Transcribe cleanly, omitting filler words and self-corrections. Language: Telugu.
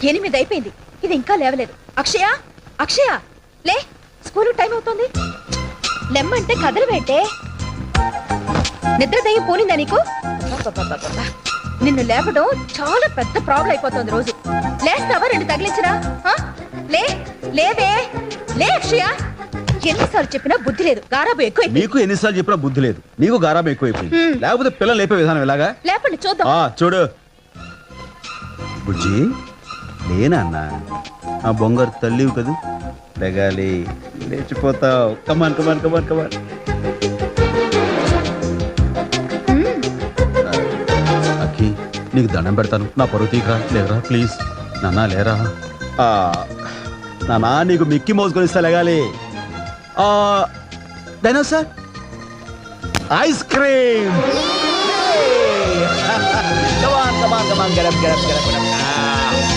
8 అయిపోయింది, ఇది ఇంకా లేవలేదు. అక్షయ, అక్షయ లే, స్కూల్ టైం అవుతుంది. లెమ్మంటే కదలవేంటే? నిద్ర దయ్యం పోనిందా నీకు? నిన్ను లేపడం చాలా పెద్ద ప్రాబ్లం అయిపోతుంది రోజు. లేస్తావా? 2 తగిలించరా? లే, లేవే, లే అక్షయ. ఎన్నిసార్లు చెప్పినా బుద్ధి లేదు, గారాబు ఎక్కువ. నీకు ఎన్నిసార్లు చెప్పినా బుద్ధి లేదు, నీకు గారాబు ఎక్కువైపోయింది. లేకపోతే పిల్లలు లేపే విధానం ఎలాగా? లేపండి చూద్దాం. చూడు బుజ్జి, లేనా అన్న, ఆ బొంగారు తల్లివి కదూ, లెగాలి, లేచిపోతావు. కమాన్ కమాన్ కమాన్ కమాన్. అక్కి, నీకు దండం పెడతాను, నా పరువు తీయరా. లేరా ప్లీజ్ నాన్న, లేరా. నానా, నీకు మిక్కీ మౌస్ కొనిస్తా, లెగాలి. Dinosaur ice cream. Come on, come on, come on, get up, get up, get up, get up.